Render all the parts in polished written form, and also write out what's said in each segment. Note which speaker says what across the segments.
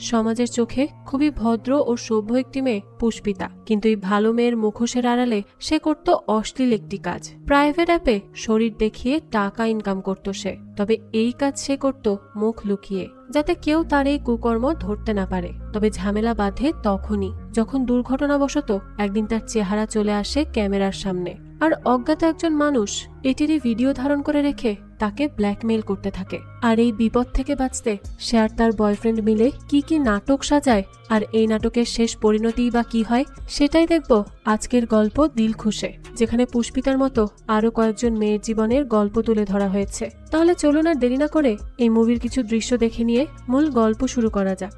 Speaker 1: সমাজের চোখে খুবই ভদ্র ও সভ্য একটি মেয়ে পুষ্পিতা, কিন্তু এই ভালো মেয়ের মুখোশের আড়ালে সে করত অশ্লীল একটি কাজ। প্রাইভেট অ্যাপে শরীর দেখিয়ে টাকা ইনকাম করত সে। তবে এই কাজ সে করত মুখ লুকিয়ে, যাতে কেউ তার এই কুকর্ম ধরতে না পারে। তবে ঝামেলা বাঁধে তখনই যখন দুর্ঘটনাবশত একদিন তার চেহারা চলে আসে ক্যামেরার সামনে, আর অজ্ঞাত একজন মানুষ এটিরই ভিডিও ধারণ করে রেখে তাকে ব্ল্যাকমেইল করতে থাকে। আর এই বিপদ থেকে বাঁচতে সে আর তার বয়ফ্রেন্ড মিলে কি কি নাটক সাজায়, আর এই নাটকের শেষ পরিণতিই বা কি হয়, সেটাই দেখব আজকের গল্প দিলখুশে, যেখানে পুষ্পিতার মতো আরো কয়েকজন মেয়ের জীবনের গল্প তুলে ধরা হয়েছে। তাহলে চলুন আর দেরি না করে এই মুভির কিছু দৃশ্য দেখে নিয়ে মূল গল্প শুরু করা যাক।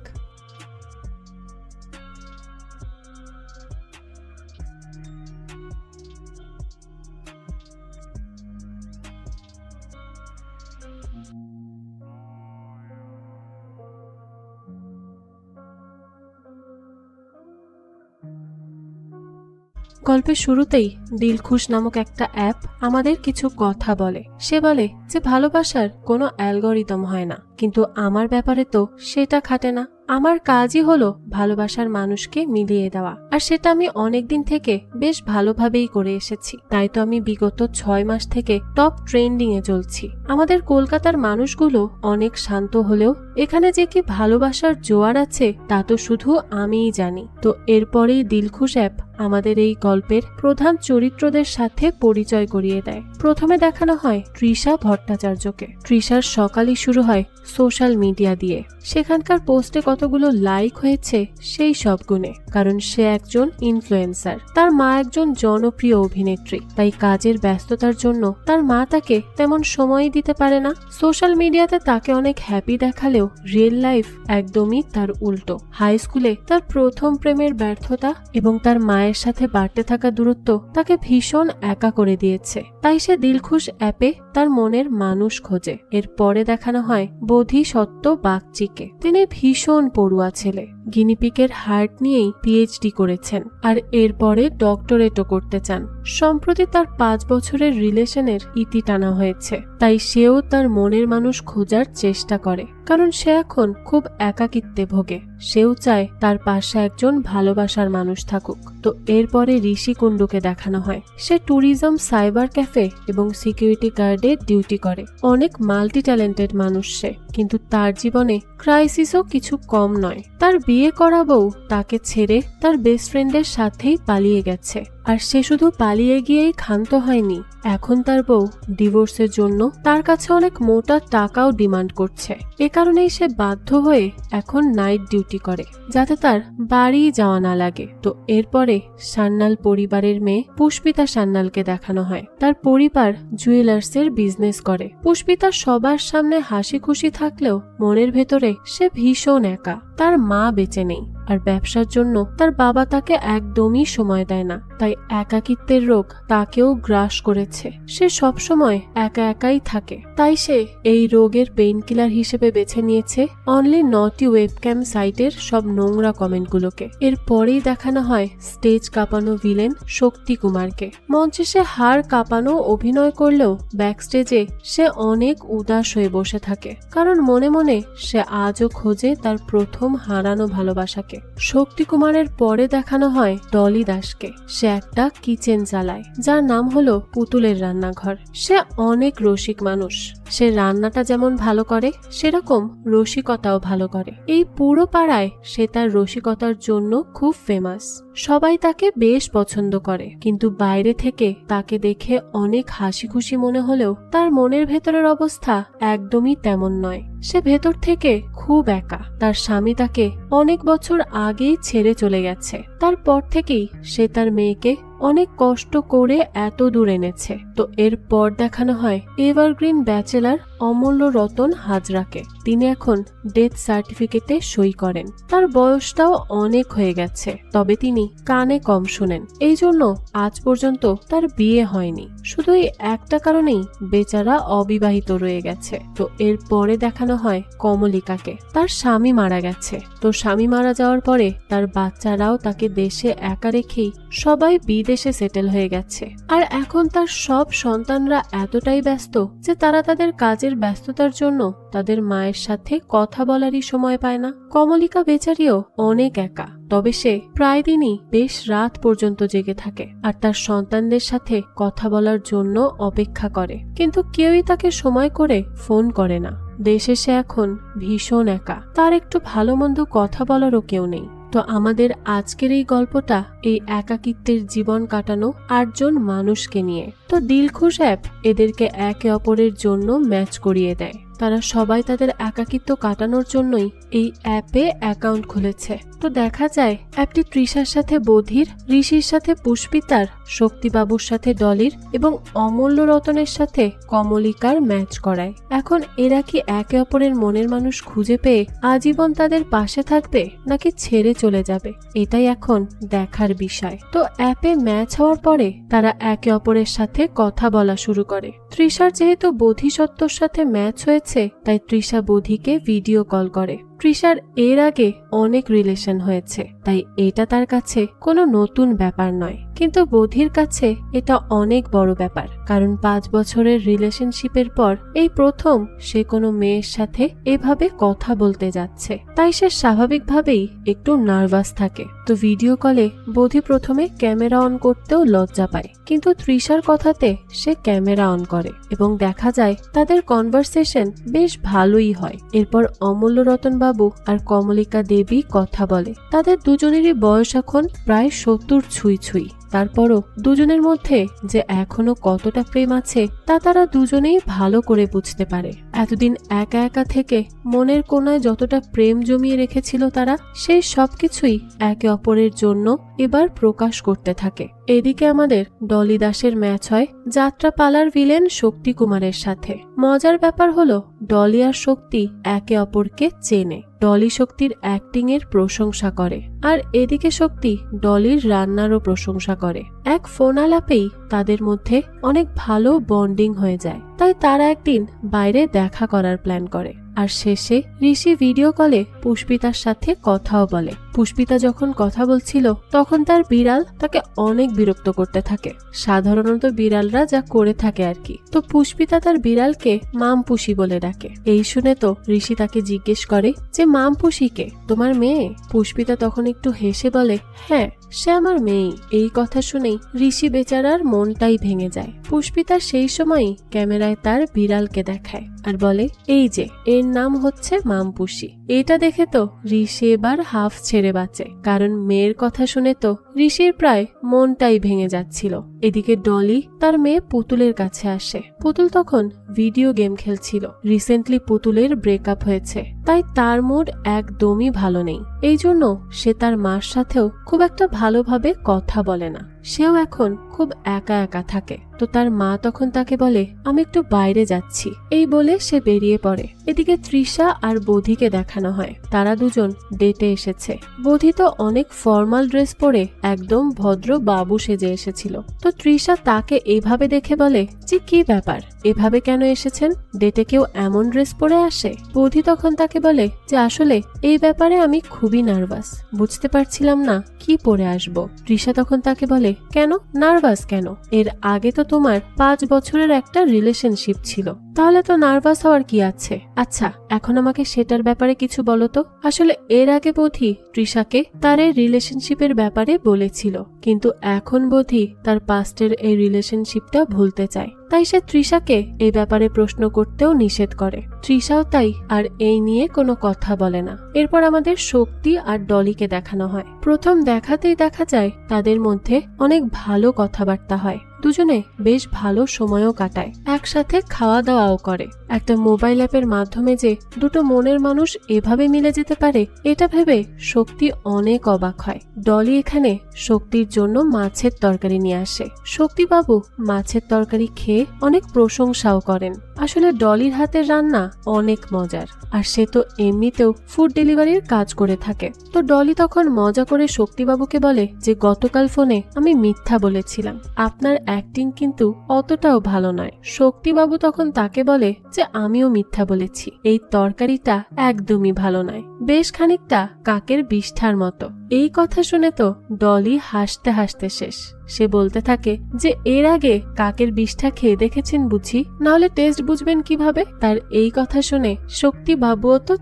Speaker 1: গল্পের শুরুতেই দিলখুশ নামক একটা অ্যাপ আমাদের কিছু কথা বলে। সে বলে যে ভালোবাসার কোনো অ্যালগরিদম হয় না, কিন্তু আমার ব্যাপারে তো সেটা খাটে না। আমার কাজই হলো ভালোবাসার মানুষকে মিলিয়ে দেওয়া, আর সেটা আমি অনেকদিন থেকে বেশ ভালোভাবেই করে এসেছি। তাই তো আমি বিগত 6 মাস থেকে টপ ট্রেন্ডিং এ চলছি। আমাদের কলকাতার মানুষগুলো অনেক শান্ত হলেও এখানে যে কি ভালোবাসার জোয়ার আছে তা তো শুধু আমিই জানি। তো এরপরেই দিলখুশ অ্যাপ আমাদের এই গল্পের প্রধান চরিত্রদের সাথে পরিচয় করিয়ে দেয়। প্রথমে দেখানো হয় তৃষা ভট্টাচার্যকে। তৃষার সকালই শুরু হয় সোশ্যাল মিডিয়া দিয়ে। সেখানকার পোস্টে কতগুলো লাইক হয়েছে সেই সব গুণে, কারণ সে একজন ইনফ্লুয়েন্সার। তার মা একজন জনপ্রিয় অভিনেত্রী, তাই কাজের ব্যস্ততার জন্য তার মা তাকে তেমন সময়ই দিতে পারে না। সোশ্যাল মিডিয়াতে তাকে অনেক হ্যাপি দেখালেও রিয়েল লাইফ একদমই তার উল্টো। হাই স্কুলে তার প্রথম প্রেমের ব্যর্থতা এবং তার মায়ের সাথে বাড়তে থাকা দূরত্ব তাকে ভীষণ একা করে দিয়েছে। তাই সে দিলখুশ অ্যাপে তার মনের মানুষ খোঁজে। এরপরে দেখানো হয় বোধিসত্ত্ব বাগচিকে। তিনি ভীষণ পড়ুয়া ছেলে, গিনিপিকের হার্ট নিয়েই পিএইচডি করেছেন, আর এরপরে ডক্টরেটও করতে চান। সম্প্রতি তার 5 বছরের রিলেশনের ইতি টানা হয়েছে, তাই সেও তার মনের মানুষ খোঁজার চেষ্টা করে, কারণ সে এখন খুব একাকিত্বে ভোগে। সেও চায় তার পাশে একজন ভালোবাসার মানুষ থাকুক। তো এরপরে ঋষি কুণ্ডুকে দেখানো হয়। সে ট্যুরিজম, সাইবার ক্যাফে এবং সিকিউরিটি গার্ডে ডিউটি করে। অনেক মাল্টি ট্যালেন্টেড মানুষ সে, কিন্তু তার জীবনে ক্রাইসিসও কিছু কম নয়। তার বিয়ে করা বউ তাকে ছেড়ে তার বেস্ট ফ্রেন্ডের সাথেই পালিয়ে গেছে, আর সে শুধু পালিয়ে গিয়েই ক্ষান্ত হয়নি, এখন তার বউ ডিভোর্সের জন্য তার কাছে অনেক মোটা টাকাও ডিমান্ড করছে। এ কারণেই সে বাধ্য হয়ে এখন নাইট ডিউটি করে, যাতে তার বাড়ি যাওয়া না লাগে। তো এরপরে সান্যাল পরিবারের মেয়ে পুষ্পিতা সান্যালকে দেখানো হয়। তার পরিবার জুয়েলার্সের বিজনেস করে। পুষ্পিতা সবার সামনে হাসি খুশি থাকলেও মনের ভেতরে সে ভীষণ একা। তার মা বেঁচে নেই, আর ব্যবসার জন্য তার বাবা তাকে একদমই সময় দেয় না। তাই একাকিত্বের রোগ তাকেও গ্রাস করেছে। সে সবসময় একা একাই থাকে। তাই সে এই রোগের পেইন কিলার হিসেবে বেছে নিয়েছে অনলি নটি ওয়েবক্যাম সাইটের সব নোংরা কমেন্টগুলোকে। এরপরেই দেখানো হয় স্টেজ কাঁপানো ভিলেন শক্তি কুমারকে। মঞ্চে সে হাড় কাঁপানো অভিনয় করলেও ব্যাকস্টেজে সে অনেক উদাস হয়ে বসে থাকে, কারণ মনে মনে সে আজও খোঁজে তার প্রথম হারানো ভালোবাসাকে। শক্তি কুমারের পরে দেখানো হয় ডলি দাসকে। সে একটা কিচেন চালায়, যার নাম হলো পুতুলের রান্নাঘর। সে অনেক রসিক মানুষ। সে রান্নাটা যেমন ভালো করে, সেরকম রসিকতাও ভালো করে। এই পুরো পাড়ায় সে তার রসিকতার জন্য খুব ফেমাস। সবাই তাকে বেশ পছন্দ করে, কিন্তু বাইরে থেকে তাকে দেখে অনেক হাসি খুশি মনে হলেও তার মনের ভেতরের অবস্থা একদমই তেমন নয়। সে ভেতর থেকে খুব একা। তার স্বামী তাকে অনেক বছর আগেই ছেড়ে চলে গেছে। তারপর থেকেই সে তার মেয়েকে অনেক কষ্ট করে এত দূর এনেছে। তো এরপর দেখানো হয় এভারগ্রিন ব্যাচেলার অমূল্য রতন হাজরাকে। তিনি এখন ডেথ সার্টিফিকেটে সই করেন। তার বয়সটাও অনেক হয়ে গেছে, তবে তিনি কানে কম শুনেন। এই জন্য আজ পর্যন্ত তার বিয়ে হয়নি। শুধু এই একটা কারণেই বেচারা অবিবাহিত রয়ে গেছে। তো এরপরে দেখানো হয় কমলিকাকে। তার স্বামী মারা গেছে। তো স্বামী মারা যাওয়ার পরে তার বাচ্চারাও তাকে দেশে একা রেখেই সবাই বিদায় বিদেশে সেটেল হয়ে গেছে। আর এখন তার সব সন্তানরা এতটাই ব্যস্ত যে তারা তাদের কাজের ব্যস্ততার জন্য তাদের মায়ের সাথে কথা বলারই সময় পায় না। কমলিকা বেচারিও অনেক একা, তবে সে প্রায় দিনই বেশ রাত পর্যন্ত জেগে থাকে আর তার সন্তানদের সাথে কথা বলার জন্য অপেক্ষা করে, কিন্তু কেউই তাকে সময় করে ফোন করে না। দেশে সে এখন ভীষণ একা, তার একটু ভালো মন্দ কথা বলারও কেউ নেই। তো আমাদের আজকের এই গল্পটা এই একাকিত্বের জীবন কাটানো 8 জন মানুষকে নিয়ে। তো দিলখুশ অ্যাপ এদেরকে একে অপরের জন্য ম্যাচ করিয়ে দেয়। তারা সবাই তাদের একাকিত্ব কাটানোর জন্যই এই অ্যাপে অ্যাকাউন্ট খুলেছে। তো দেখা যায় অ্যাপটি তৃষার সাথে বধির, ঋষির সাথে পুষ্পিতার, শক্তিবাবুর সাথে ডলির এবং অমূল্য রতনের সাথে কমলিকার ম্যাচ করায়। এখন এরা কি একে অপরের মনের মানুষ খুঁজে পেয়ে আজীবন তাদের পাশে থাকবে নাকি ছেড়ে চলে যাবে, এটাই এখন দেখার বিষয়। তো অ্যাপে ম্যাচ হওয়ার পরে তারা একে অপরের সাথে কথা বলা শুরু করে। তৃষার যেহেতু বোধিসত্ত্বর সাথে ম্যাচ হয়েছে তাই তৃষা বোধিকে ভিডিও কল করে। তৃষার এর আগে অনেক রিলেশন হয়েছে, তাই এটা তার কাছে কোনো নতুন ব্যাপার নয়, কিন্তু বোধির কাছে এটা অনেক বড় ব্যাপার, কারণ 5 বছরের রিলেশনশিপের পর এই প্রথম সে কোনো মেয়ের সাথে এভাবে কথা বলতে যাচ্ছে। তাই সে স্বাভাবিকভাবেই একটু নার্ভাস থাকে। তো ভিডিও কলে বোধি প্রথমে ক্যামেরা অন করতেও লজ্জা পায়, কিন্তু তৃষার কথাতে সে ক্যামেরা অন করে এবং দেখা যায় তাদের কনভারসেশন বেশ ভালোই হয়। এরপর অমূল্য রতন বাবু আর কমলিকা দেবী কথা বলে। তাদের দুজনেরই বয়স এখন প্রায় 70 ছুঁই। তারপরও দুজনের মধ্যে যে এখনো কতটা প্রেম আছে তা তারা দুজনেই ভালো করে বুঝতে পারে। এতদিন একা একা থেকে মনের কোনায় যতটা প্রেম জমিয়ে রেখেছিল তারা, সেই সবকিছুই একে অপরের জন্য এবার প্রকাশ করতে থাকে। এদিকে আমাদের ডলি দাসের ম্যাচ হয় যাত্রাপালার ভিলেন শক্তি কুমারের সাথে। মজার ব্যাপার হলো ডলি আর শক্তি একে অপরকে চেনে। ডলি শক্তির অ্যাক্টিং এর প্রশংসা করে আর এদিকে শক্তি ডলির রান্নারও প্রশংসা করে। এক ফোন আলাপেই তাদের মধ্যে অনেক ভালো বন্ডিং হয়ে যায়, তাই তারা একদিন বাইরে দেখা করার প্ল্যান করে। আর শেষে ঋষি ভিডিও কলে পুষ্পিতার সাথে কথাও বলে। পুষ্পিতা যখন কথা বলছিল তখন তার বিড়াল তাকে অনেক বিরক্ত করতে থাকে, সাধারণত বিড়ালরা যা করে থাকে আর কি। তো পুষ্পিতা তার বিড়ালকে মামপুষি বলে ডাকে। এই শুনে তো ঋষি তাকে জিজ্ঞেস করে যে মামপুষি কে, তোমার মেয়ে? পুষ্পিতা তখন একটু হেসে বলে হ্যাঁ, সে আমার মেয়ে। এই কথা শুনেই ঋষি বেচারার মনটাই ভেঙে যায়। পুষ্পিতা সেই সময়ই ক্যামেরায় তার বিড়ালকে দেখায় আর বলে এই যে এর নাম হচ্ছে মামপুষি। এটা দেখে তো ঋষি এবার হাফ ছেড়ে বাঁচে, কারণ মেয়ের কথা শুনে তো ঋষির প্রায় মনটাই ভেঙে যাচ্ছিল। এদিকে ডলি তার মেয়ে পুতুলের কাছে আসে। পুতুল তখন ভিডিও গেম খেলছিল। রিসেন্টলি পুতুলের ব্রেকআপ হয়েছে, তাই তার মুড একদমই ভালো নেই। এই জন্য সে তার মার সাথেও খুব একটা ভালোভাবে কথা বলে না। সেও এখন খুব একা একা থাকে। তো তার মা তখন তাকে বলে আমি একটু বাইরে যাচ্ছি, এই বলে সে বেরিয়ে পড়ে। এদিকে তৃষা আর বোধিকে দেখানো হয় তারা দুজন ডেটে এসেছে। বোধি তো অনেক ফর্মাল ড্রেস পরে একদম ভদ্র বাবু সেজে এসেছিল। তো তৃষা তাকে এভাবে দেখে বলে যে কি ব্যাপার, এভাবে কেন এসেছেন? ডেটে কেউ এমন ড্রেস পরে আসে? বোধি তখন তাকে বলে যে আসলে এই ব্যাপারে আমি খুবই নার্ভাস, বুঝতে পারছিলাম না কি পরে আসবো। তৃষা তখন তাকে বলে কেন নার্ভাস কেন? এর আগে তো তোমার 5 বছরের একটা রিলেশনশিপ ছিল, তাহলে তো নার্ভাস হওয়ার কি আছে? আচ্ছা এখন আমাকে সেটার ব্যাপারে কিছু বলো তো। আসলে এর আগে বোধি তৃষাকে তার এই রিলেশনশিপের ব্যাপারে বলেছিল, কিন্তু এখন বোধি তার পাস্টের এই রিলেশনশিপটা ভুলতে চায়, তাই সে তৃষাকে এই ব্যাপারে প্রশ্ন করতেও নিষেধ করে। তৃষাও তাই আর এই নিয়ে কোনো কথা বলে না। এরপর আমাদের শক্তি আর ডলিকে দেখানো হয়। প্রথম দেখাতেই দেখা যায় তাদের মধ্যে অনেক ভালো কথাবার্তা হয়। দুজনে বেশ ভালো সময়ও কাটায়, একসাথে খাওয়া দাওয়াও করে। একটা মোবাইল অ্যাপের মাধ্যমে যে দুটো মনের মানুষ এভাবে মিলে যেতে পারে এটা ভেবে শক্তি অনেক অবাক হয়। ডলি এখানে শক্তির জন্য মাছের তরকারি নিয়ে আসে। শক্তিবাবু মাছের তরকারি খেয়ে অনেক প্রশংসাও করেন। আসলে ডলির হাতের রান্না অনেক মজার, আর সে তো এমনিতেও ফুড ডেলিভারির কাজ করে থাকে। তো ডলি তখন মজা করে শক্তিবাবুকে বলে যে গতকাল ফোনে আমি মিথ্যা বলেছিলাম, আপনার অ্যাক্টিং কিন্তু অতটাও ভালো নয়। শক্তিবাবু তখন তাকে বলে যে আমিও মিথ্যা বলেছি, এই তরকারিটা একদমই ভালো নয়, বেশ খানিকটা কাকের বিষ্ঠার মতো। এই কথা শুনে তো ডলি হাসতে হাসতে শেষ। সে বলতে থাকে যে এর আগে কাকের বিষটা খেয়ে দেখেছেন বুঝি, নাহলে টেস্ট বুঝবেন কিভাবে। তার এই কথা শুনে শক্তি বাবুও তো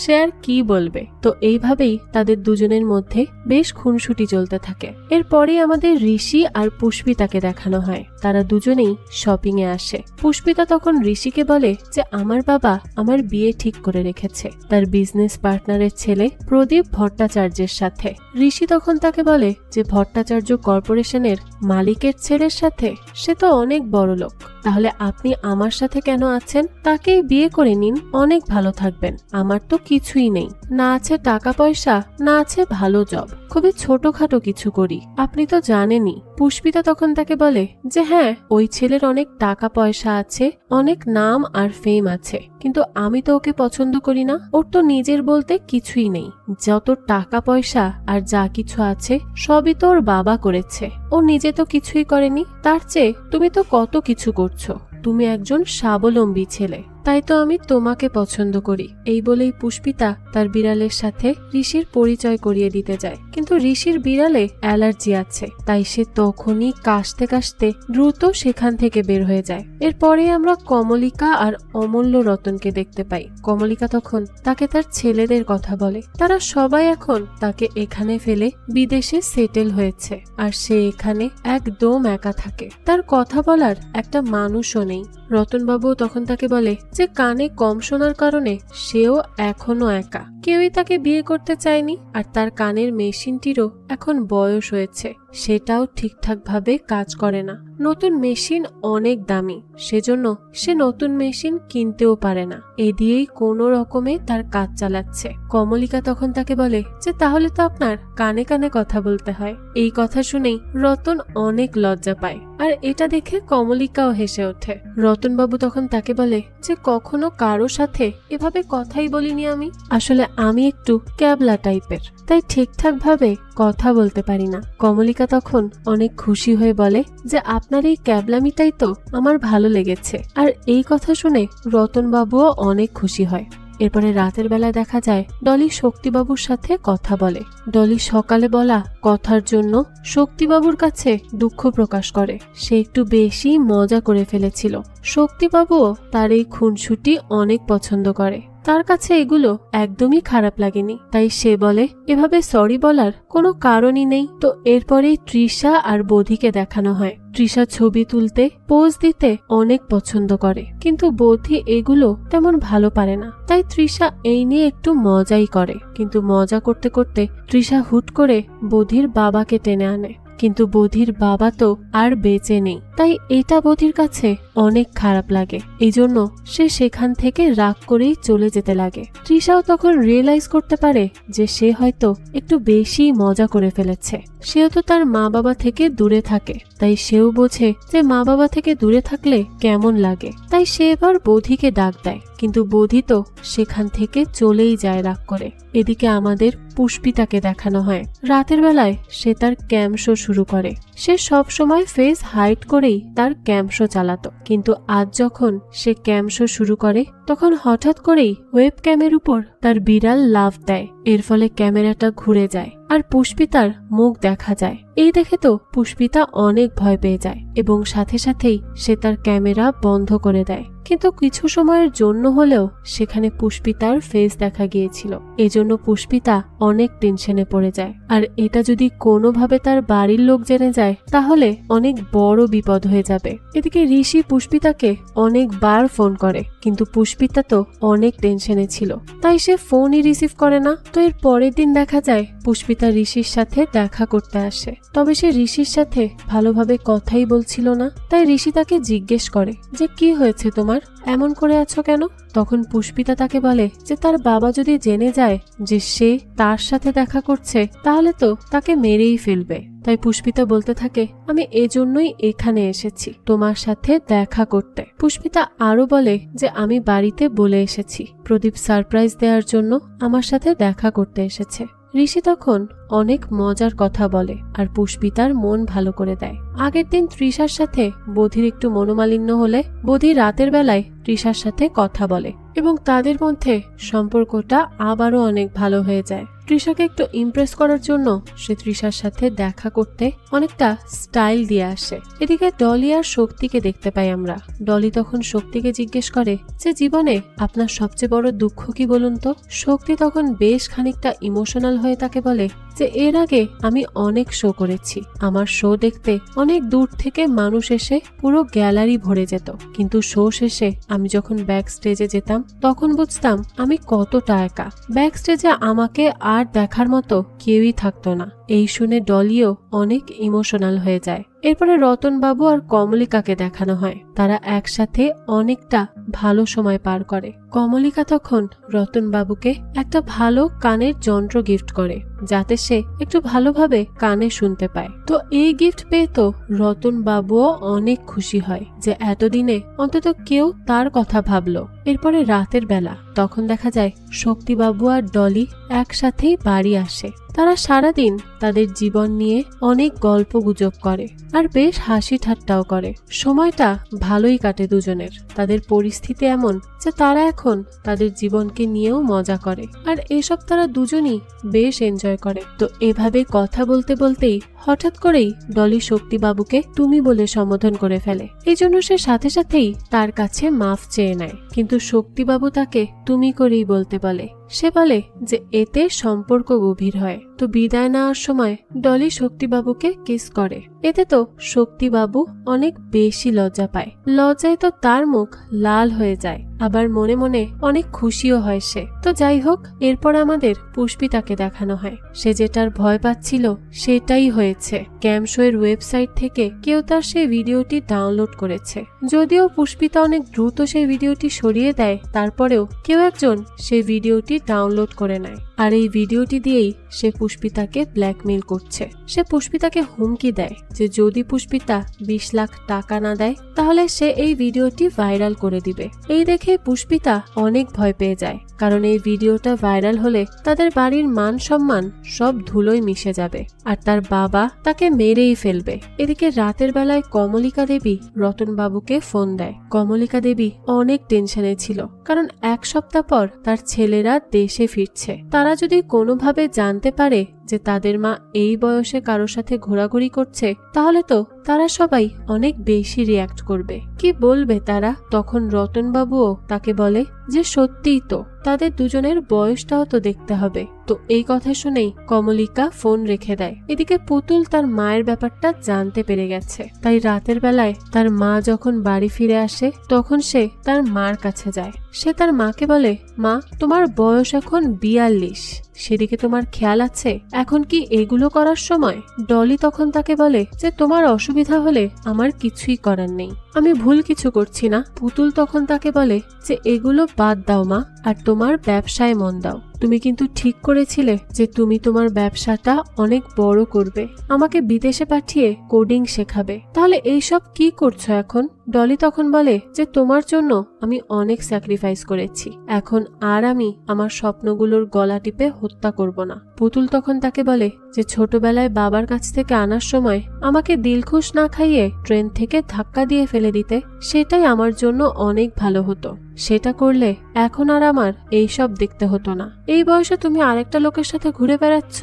Speaker 1: সে আর কি বলবে। তো এইভাবেই তাদের দুজনের মধ্যে বেশ খুনসুটি চলতে থাকে। এরপরে আমাদের ঋষি আর পুষ্পিতাকে দেখানো হয়। তারা দুজনেই শপিং এ আসে। পুষ্পিতা তখন ঋষিকে বলে যে আমার বাবা আমার বিয়ে ঠিক করে রেখেছে তার বিজনেস পার্টনারের ছেলে প্রদীপ ভট্টাচার্যের সাথে। ঋষি তখন তাকে বলে যে ভট্টাচার্য কর্পোরেশনের মালিকের ছেলের সাথে, সে তো অনেক বড় লোক, তাহলে আপনি আমার সাথে কেন আছেন? তাকেই বিয়ে করে নিন, অনেক ভালো থাকবেন। আমার তো কিছুই নেই, না আছে টাকা পয়সা, না আছে ভালো জব, খুবই ছোটখাটো কিছু করি, আপনি তো জানেনই। পুষ্পিতা তখন তাকে বলে যে হ্যাঁ, ওই ছেলের অনেক টাকা পয়সা আছে, অনেক নাম আর ফেম আছে, কিন্তু আমি তো ওকে পছন্দ করি না। ওর তো নিজের বলতে কিছুই নেই, যত টাকা পয়সা আর যা কিছু আছে সবই তো ওর বাবা করেছে, ও নিজে তো কিছুই করেনি। তার চেয়ে তুমি তো কত কিছু করছো, তুমি একজন স্বাবলম্বী ছেলে, তাই তো আমি তোমাকে পছন্দ করি। এই বলেই পুষ্পিতা তার বিড়ালের সাথে ঋষির পরিচয় করিয়ে দিতে যায়, কিন্তু ঋষির বিড়ালে অ্যালার্জি আছে, তাই সে তখনই কাশতে কাশতে দ্রুত সেখান থেকে বের হয়ে যায়। এরপরে আমরা কমলিকা আর অমূল্য রতনকে দেখতে পাই। কমলিকা তখন তাকে তার ছেলেদের কথা বলে। তারা সবাই এখন তাকে এখানে ফেলে বিদেশে সেটেল হয়েছে, আর সে এখানে একদম একা থাকে। তার কথা বলার একটা মানুষও নেই। রতনবাবু তখন তাকে বলে যে কানে কম শোনার কারণে সেও এখনো একা, কেউই তাকে বিয়ে করতে চায়নি, আর তার কানের মেশিনটিরও এখন বয়স হয়েছে, সেটাও ঠিকঠাক ভাবে কাজ করে না। নতুন মেশিন অনেক দামি, সেজন্য সে নতুন মেশিন কিনতেও পারে না, এ দিয়েই কোনো রকমে তার কাজ চালাচ্ছে। কমলিকা তখন তাকে বলে যে তাহলে তো আপনার কানে কানে কথা বলতে হয়। এই কথা শুনেই রতন অনেক লজ্জা পায়, আর এটা দেখে কমলিকাও হেসে ওঠে। রতনবাবু তখন তাকে বলে যে কখনো কারো সাথে এভাবে কথাই বলিনি আমি, আসলে আমি একটু ক্যাবলা টাইপের, তাই ঠিকঠাক ভাবে কথা বলতে পারি না। কমলিকা তখন অনেক খুশি হয়ে বলে যে আপনার এই ক্যাবলামিটাই তো আমার ভালো লেগেছে। আর এই কথা শুনে রতনবাবুও অনেক খুশি হয়। এরপরে রাতের বেলা দেখা যায় ডলি শক্তিবাবুর সাথে কথা বলে। ডলি সকালে বলা কথার জন্য শক্তিবাবুর কাছে দুঃখ প্রকাশ করে, সে একটু বেশি মজা করে ফেলেছিল। শক্তিবাবুও তার এই খুনসুটি অনেক পছন্দ করে, তার কাছে এগুলো একদমই খারাপ লাগেনি, তাই সে বলে এভাবে সরি বলার কোনো কারণই নেই। তো এরপরেই তৃষা আর বোধিকে দেখানো হয়। তৃষা ছবি তুলতে পোজ দিতে অনেক পছন্দ করে, কিন্তু বোধি এগুলো তেমন ভালো পারে না, তাই তৃষা এই নিয়ে একটু মজাই করে। কিন্তু মজা করতে করতে তৃষা হুট করে বোধির বাবাকে টেনে আনে, কিন্তু বোধির বাবা তো আর বেঁচে নেই, তাই এটা বোধির কাছে অনেক খারাপ লাগে। এই জন্য সে সেখান থেকে রাগ করেই চলে যেতে লাগে। তৃষাও তখন রিয়েলাইজ করতে পারে যে সে হয়তো একটু বেশি মজা করে ফেলেছে। সেও তো তার মা বাবা থেকে দূরে থাকে, তাই সেও বোঝে যে মা বাবা থেকে দূরে থাকলে কেমন লাগে, তাই সে এবার বোধিকে ডাক দেয়, কিন্তু বোধি তো সেখান থেকে চলেই যায় রাগ করে। এদিকে আমাদের পুষ্পিতাকে দেখানো হয়। রাতের বেলায় সে তার ক্যাম্প শো শুরু করে। সে সব সময় ফেস হাইড করেই তার ক্যাম্প শো চালাতো, কিন্তু আজ যখন সে ক্যাম্প শো শুরু করে তখন হঠাৎ করেই ওয়েব ক্যামের উপর তার বিড়াল লাফ দেয়। এর ফলে ক্যামেরাটা ঘুরে যায় আর পুষ্পিতার মুখ দেখা যায়। এই দেখে তো পুষ্পিতা অনেক ভয় পেয়ে যায় এবং সাথে সাথেই সে তার ক্যামেরা বন্ধ করে দেয়। কিন্তু কিছু সময়ের জন্য হলেও সেখানে পুষ্পিতার ফেস দেখা গিয়েছিল, এজন্য পুষ্পিতা অনেক টেনশনে পড়ে যায়। আর এটা যদি কোনোভাবে তার বাড়ির লোক জেনে যায় তাহলে অনেক বড় বিপদ হয়ে যাবে। এদিকে ঋষি পুষ্পিতাকে অনেকবার ফোন করে, কিন্তু পুষ্পিতা তো অনেক টেনশনে ছিল, তাই সে ফোনই রিসিভ করে না। তো এর পরের দিন দেখা যায় পুষ্পিতা ঋষির সাথে দেখা করতে আসে, তবে সে ঋষির সাথে ভালোভাবে কথাই বলছিল না। তাই ঋষি তাকে জিজ্ঞেস করে যে কি হয়েছে তোমার, এমন করে আছো কেন? তখন পুষ্পিতা তাকে বলে যে তার বাবা যদি জেনে যায় যে সে তার সাথে দেখা করছে তাহলে তো তাকে মেরেই ফেলবে। তাই পুষ্পিতা বলতে থাকে আমি এজন্যই এখানে এসেছি তোমার সাথে দেখা করতে। পুষ্পিতা আরো বলে যে আমি বাড়িতে বলে এসেছি প্রদীপ সারপ্রাইজ দেওয়ার জন্য আমার সাথে দেখা করতে এসেছে। ঋষি তখন অনেক মজার কথা বলে আর পুষ্পিতার মন ভালো করে দেয়। আগের দিন তৃষার সাথে বোধির একটু মনোমালিন্য হলে বোধি রাতের বেলায় তৃষার সাথে কথা বলে এবং তাদের মধ্যে সম্পর্কটা আবারও অনেক ভালো হয়ে যায়। তৃষাকে একটু ইমপ্রেস করার জন্য সে তৃষার সাথে দেখা করতে অনেকটা স্টাইল দিয়ে আসে। এদিকে ডলি আর শক্তিকে দেখতে পাই আমরা। ডলি তখন শক্তিকে জিজ্ঞেস করে যে জীবনে আপনার সবচেয়ে বড় দুঃখ কি বলুন তো। শক্তি তখন বেশ খানিকটা ইমোশনাল হয়ে তাকে বলে যে এর আগে আমি অনেক শো করেছি, আমার শো দেখতে অনেক দূর থেকে মানুষ এসে পুরো গ্যালারি ভরে যেত, কিন্তু শো শেষে আমি যখন ব্যাক স্টেজে যেতাম তখন বুঝতাম আমি কতটা একা, ব্যাক স্টেজে আমাকে আর দেখার মতো কেউই থাকতো না। এই শুনে ডলিও অনেক ইমোশনাল হয়ে যায়। এরপরে রতন বাবু আর কমলিকাকে দেখানো হয়, তারা একসাথে অনেকটা ভালো সময় পার করে। কমলিকা তখন রতন বাবুকে একটা ভালো কানের যন্ত্র গিফট করে যাতে সে একটু ভালোভাবে কানে শুনতে পায়। তো এই গিফট পেয়ে তো রতন বাবুও অনেক খুশি হয় যে এতদিনে অন্তত কেউ তার কথা ভাবলো। এরপরে রাতের বেলা তখন দেখা যায় শক্তিবাবু আর ডলি একসাথেই বাড়ি আসে। তারা সারাদিন তাদের জীবন নিয়ে অনেক গল্প গুজব করে আর বেশ হাসি ঠাট্টাও করে। সময়টা ভালোই কাটে দুজনের। তাদের পরিস্থিতি এমন যে তারা এখন তাদের জীবনকে নিয়েও মজা করে আর এসব তারা দুজনই বেশ এনজয় করে। তো এভাবে কথা বলতে বলতেই হঠাৎ করেই ডলি শক্তিবাবুকে তুমি বলে সম্বোধন করে ফেলে। এই জন্য সে সাথে সাথেই তার কাছে মাফ চেয়ে নেয়, কিন্তু শক্তিবাবু তাকে তুমি করেই বলতে বলে। সে বলে যে এতে সম্পর্ক গভীর হয়। তো বিদায় নেওয়ার সময় ডলি শক্তিবাবুকে কিস করে। এতে তো শক্তিবাবু অনেক বেশি লজ্জা পায়। লজ্জায় তো তার মুখ লাল হয়ে যায়, আবার মনে মনে অনেক খুশিও হয় সে। তো যাই হোক, এরপর আমাদের পুষ্পিতাকে দেখানো হয়। সে যেটার ভয় পাচ্ছিল সেটাই হয়েছে। ক্যাম্পশো এর ওয়েবসাইট থেকে কেউ তার সেই ভিডিওটি ডাউনলোড করেছে। যদিও পুষ্পিতা অনেক দ্রুত সেই ভিডিওটি সরিয়ে দেয়, তারপরেও কেউ একজন সেই ভিডিওটি ডাউনলোড করে নেয় আর এই ভিডিওটি দিয়েই সে পুষ্পিতাকে ব্ল্যাকমেইল করছে। সে পুষ্পিতাকে হুমকি দেয় যে যদি পুষ্পিতা 20 লাখ টাকা না দেয় তাহলে সে এই ভিডিওটি ভাইরাল করে দিবে। এই দেখে পুষ্পিতা অনেক ভয় পেয়ে যায়, কারণ এই ভিডিওটা ভাইরাল হলে তাদের বাড়ির মান সম্মান সব ধুলোয় মিশে যাবে আর তার বাবা তাকে মেরেই ফেলবে। এদিকে রাতের বেলায় কমলিকা দেবী রতন বাবুকে ফোন দেয়। কমলিকা দেবী অনেক টেনশনে ছিল, কারণ এক সপ্তাহ পর তার ছেলেরা দেশে ফিরছে। তারা যদি কোনোভাবে জানতে পারে যে তাদের মা এই বয়সে কারোর সাথে ঘোরাঘুরি করছে তাহলে তো তারা সবাই অনেক বেশি রিয়াক্ট করবে। কি বলবে তারা? তখন রতন বাবুও তাকে বলে যে সত্যিই তো, তাদের দুজনের বয়সটাও তো দেখতে হবে। তো এই কথা শুনেই কমলিকা ফোন রেখে দেয়। এদিকে পুতুল তার মায়ের ব্যাপারটা জানতে পেরে গেছে, তাই রাতের বেলায় তার মা যখন বাড়ি ফিরে আসে তখন সে তার মার কাছে যায়। সে তার মাকে বলে, মা তোমার বয়স এখন 42, সেদিকে তোমার খেয়াল আছে? এখন কি এগুলো করার সময়? ডলি তখন তাকে বলে যে তোমার অসুবিধা হলে আমার কিছুই করার নেই, আমি ভুল কিছু করছি না। পুতুল তখন তাকে বলে যে এগুলো বাদ দাও মা, আর তোমার ব্যবসায় মন দাও। তুমি কিন্তু ঠিক করেছিলে যে তুমি তোমার ব্যবসাটা অনেক বড় করবে, আমাকে বিদেশে পাঠিয়ে কোডিং শেখাবে, তাহলে এইসব কি করছো এখন? ডলি তখন বলে যে তোমার জন্য আমি অনেক স্যাক্রিফাইস করেছি, এখন আর আমি আমার স্বপ্নগুলোর গলা টিপে হত্যা করব না। পুতুল তখন তাকে বলে যে ছোটবেলায় বাবার কাছ থেকে আনার সময় আমাকে দিলখুশ না খাইয়ে ট্রেন থেকে ধাক্কা দিয়ে ফেলে দিতে, সেটাই আমার জন্য অনেক ভালো হতো। সেটা করলে এখন আর আমার এইসব দেখতে হতো না। এই বয়সে তুমি আরেকটা লোকের সাথে ঘুরে বেড়াচ্ছ।